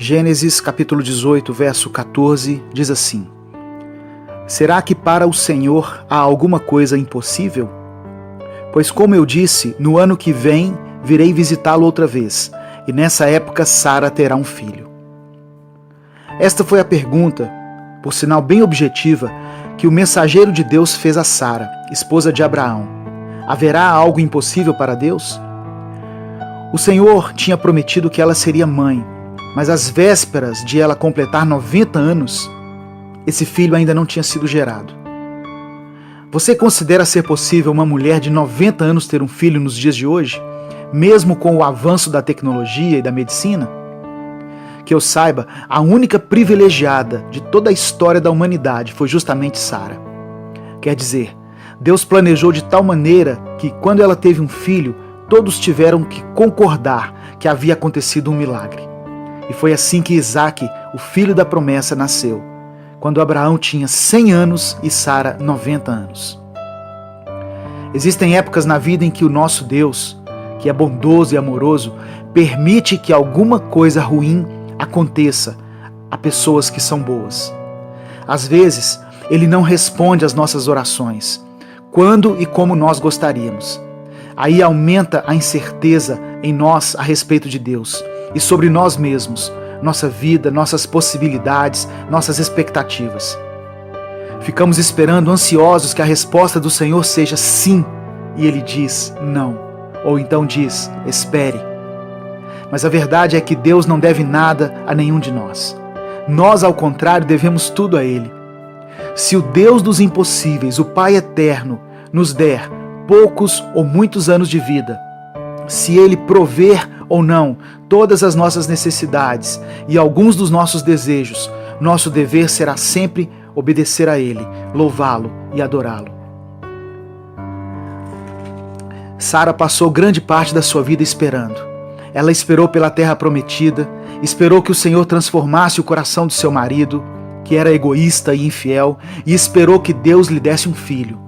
Gênesis capítulo 18, verso 14, diz assim: Será que para o Senhor há alguma coisa impossível? Pois como eu disse, no ano que vem virei visitá-lo outra vez, e nessa época Sara terá um filho. Esta foi a pergunta, por sinal bem objetiva, que o mensageiro de Deus fez a Sara, esposa de Abraão. Haverá algo impossível para Deus? O Senhor tinha prometido que ela seria mãe, mas às vésperas de ela completar 90 anos, esse filho ainda não tinha sido gerado. Você considera ser possível uma mulher de 90 anos ter um filho nos dias de hoje, mesmo com o avanço da tecnologia e da medicina? Que eu saiba, a única privilegiada de toda a história da humanidade foi justamente Sara. Quer dizer, Deus planejou de tal maneira que, quando ela teve um filho, todos tiveram que concordar que havia acontecido um milagre. E foi assim que Isaque, o filho da promessa, nasceu, quando Abraão tinha 100 anos e Sara 90 anos. Existem épocas na vida em que o nosso Deus, que é bondoso e amoroso, permite que alguma coisa ruim aconteça a pessoas que são boas. Às vezes, Ele não responde às nossas orações, quando e como nós gostaríamos. Aí aumenta a incerteza em nós a respeito de Deus e sobre nós mesmos, nossa vida, nossas possibilidades, nossas expectativas. Ficamos esperando ansiosos que a resposta do Senhor seja sim, e Ele diz não, ou então diz espere. Mas a verdade é que Deus não deve nada a nenhum de nós. Nós, ao contrário, devemos tudo a Ele. Se o Deus dos impossíveis, o Pai eterno, nos der poucos ou muitos anos de vida, se Ele prover ou não todas as nossas necessidades e alguns dos nossos desejos, nosso dever será sempre obedecer a Ele, louvá-lo e adorá-lo. Sara passou grande parte da sua vida esperando. Ela esperou pela terra prometida, esperou que o Senhor transformasse o coração do seu marido, que era egoísta e infiel, e esperou que Deus lhe desse um filho.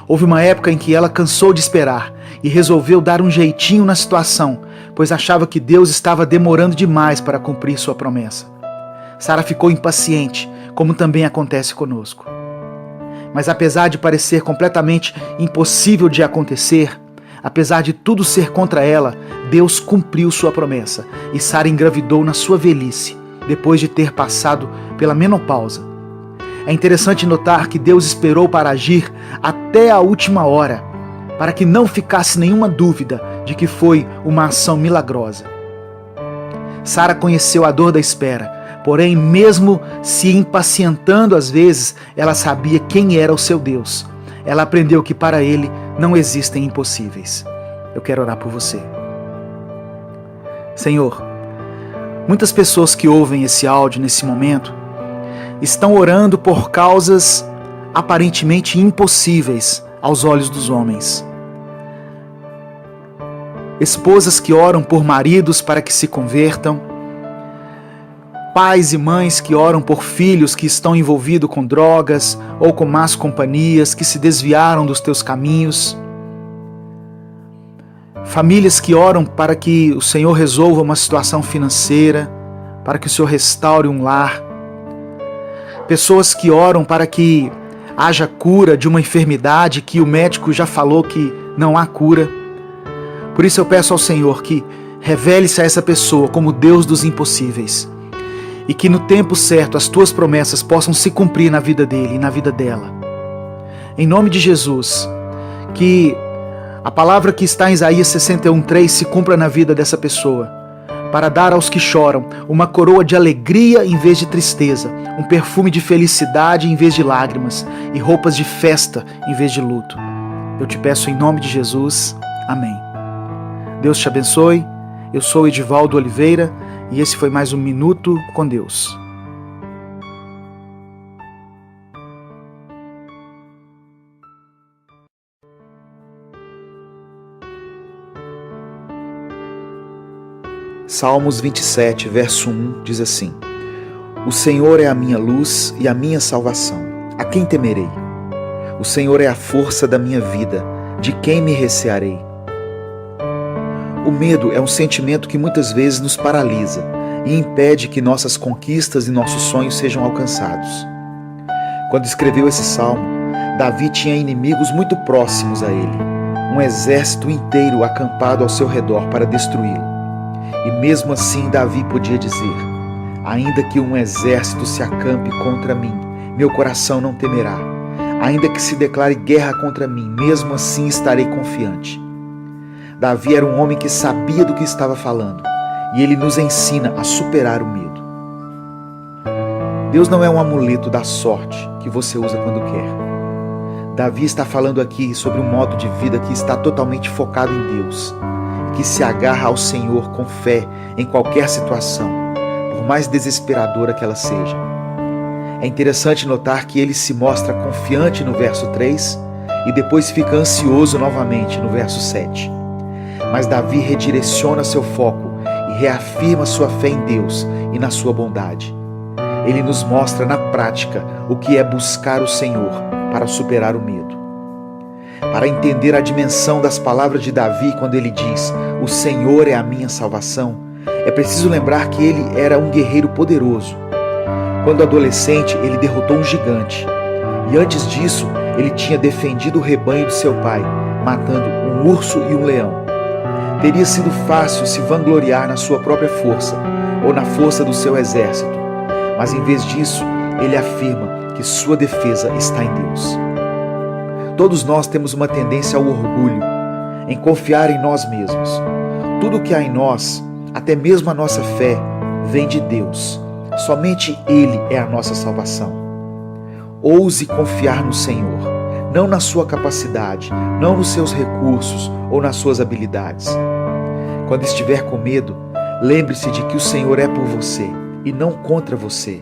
Houve uma época em que ela cansou de esperar e resolveu dar um jeitinho na situação, pois achava que Deus estava demorando demais para cumprir sua promessa. Sara ficou impaciente, como também acontece conosco. Mas apesar de parecer completamente impossível de acontecer, apesar de tudo ser contra ela, Deus cumpriu sua promessa e Sara engravidou na sua velhice, depois de ter passado pela menopausa. É interessante notar que Deus esperou para agir até a última hora, para que não ficasse nenhuma dúvida de que foi uma ação milagrosa. Sara conheceu a dor da espera, porém, mesmo se impacientando às vezes, ela sabia quem era o seu Deus. Ela aprendeu que para Ele não existem impossíveis. Eu quero orar por você. Senhor, muitas pessoas que ouvem esse áudio nesse momento estão orando por causas aparentemente impossíveis aos olhos dos homens. Esposas que oram por maridos para que se convertam, pais e mães que oram por filhos que estão envolvidos com drogas ou com más companhias, que se desviaram dos teus caminhos. Famílias que oram para que o Senhor resolva uma situação financeira, para que o Senhor restaure um lar. Pessoas que oram para que haja cura de uma enfermidade que o médico já falou que não há cura. Por isso eu peço ao Senhor que revele-se a essa pessoa como Deus dos impossíveis e que no tempo certo as tuas promessas possam se cumprir na vida dele e na vida dela. Em nome de Jesus, que a palavra que está em Isaías 61:3 se cumpra na vida dessa pessoa, para dar aos que choram uma coroa de alegria em vez de tristeza, um perfume de felicidade em vez de lágrimas e roupas de festa em vez de luto. Eu te peço em nome de Jesus. Amém. Deus te abençoe. Eu sou Edivaldo Oliveira e esse foi mais um Minuto com Deus. Salmos 27, verso 1 diz assim: O Senhor é a minha luz e a minha salvação. A quem temerei? O Senhor é a força da minha vida. De quem me recearei? O medo é um sentimento que muitas vezes nos paralisa. e impede que nossas conquistas e nossos sonhos sejam alcançados. Quando escreveu esse salmo, Davi tinha inimigos muito próximos a ele, um exército inteiro acampado ao seu redor para destruí-lo. E mesmo assim Davi podia dizer: ainda que um exército se acampe contra mim, meu coração não temerá. Ainda que se declare guerra contra mim, mesmo assim estarei confiante. Davi era um homem que sabia do que estava falando, e ele nos ensina a superar o medo. Deus não é um amuleto da sorte que você usa quando quer. Davi está falando aqui sobre um modo de vida que está totalmente focado em Deus, que se agarra ao Senhor com fé em qualquer situação, por mais desesperadora que ela seja. É interessante notar que ele se mostra confiante no verso 3 e depois fica ansioso novamente no verso 7. Mas Davi redireciona seu foco e reafirma sua fé em Deus e na sua bondade. Ele nos mostra na prática o que é buscar o Senhor para superar o medo. Para entender a dimensão das palavras de Davi quando ele diz: "O Senhor é a minha salvação", é preciso lembrar que ele era um guerreiro poderoso. Quando adolescente, ele derrotou um gigante. E antes disso, ele tinha defendido o rebanho de seu pai, matando um urso e um leão. Teria sido fácil se vangloriar na sua própria força ou na força do seu exército. Mas em vez disso, ele afirma que sua defesa está em Deus. Todos nós temos uma tendência ao orgulho, em confiar em nós mesmos. Tudo o que há em nós, até mesmo a nossa fé, vem de Deus. Somente Ele é a nossa salvação. Ouse confiar no Senhor, não na sua capacidade, não nos seus recursos ou nas suas habilidades. Quando estiver com medo, lembre-se de que o Senhor é por você e não contra você.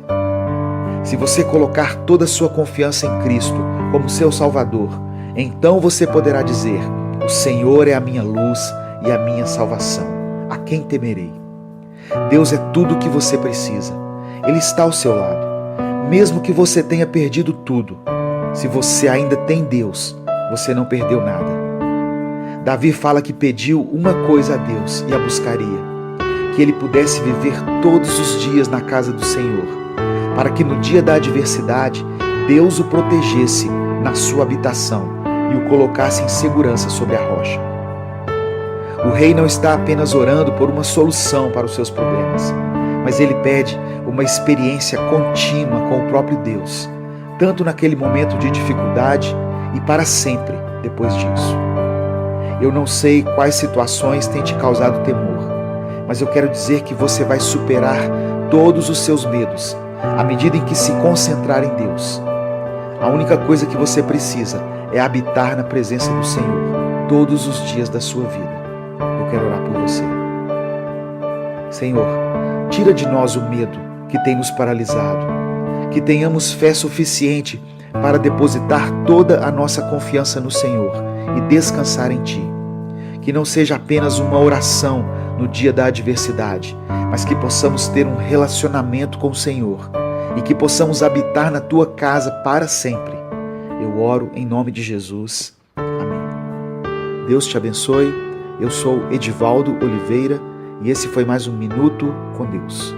Se você colocar toda a sua confiança em Cristo como seu Salvador, então você poderá dizer: "O Senhor é a minha luz e a minha salvação. A quem temerei?" Deus é tudo o que você precisa. Ele está ao seu lado. Mesmo que você tenha perdido tudo, se você ainda tem Deus, você não perdeu nada. Davi fala que pediu uma coisa a Deus e a buscaria: que ele pudesse viver todos os dias na casa do Senhor, para que no dia da adversidade, Deus o protegesse na sua habitação e o colocasse em segurança sobre a rocha. O rei não está apenas orando por uma solução para os seus problemas, mas ele pede uma experiência contínua com o próprio Deus, tanto naquele momento de dificuldade e para sempre depois disso. Eu não sei quais situações têm te causado temor, mas eu quero dizer que você vai superar todos os seus medos à medida em que se concentrar em Deus. A única coisa que você precisa é habitar na presença do Senhor todos os dias da sua vida. Eu quero orar por você. Senhor, tira de nós o medo que tem nos paralisado, que tenhamos fé suficiente para depositar toda a nossa confiança no Senhor e descansar em Ti. Que não seja apenas uma oração no dia da adversidade, mas que possamos ter um relacionamento com o Senhor e que possamos habitar na Tua casa para sempre. Eu oro em nome de Jesus. Amém. Deus te abençoe. Eu sou Edivaldo Oliveira e esse foi mais um Minuto com Deus.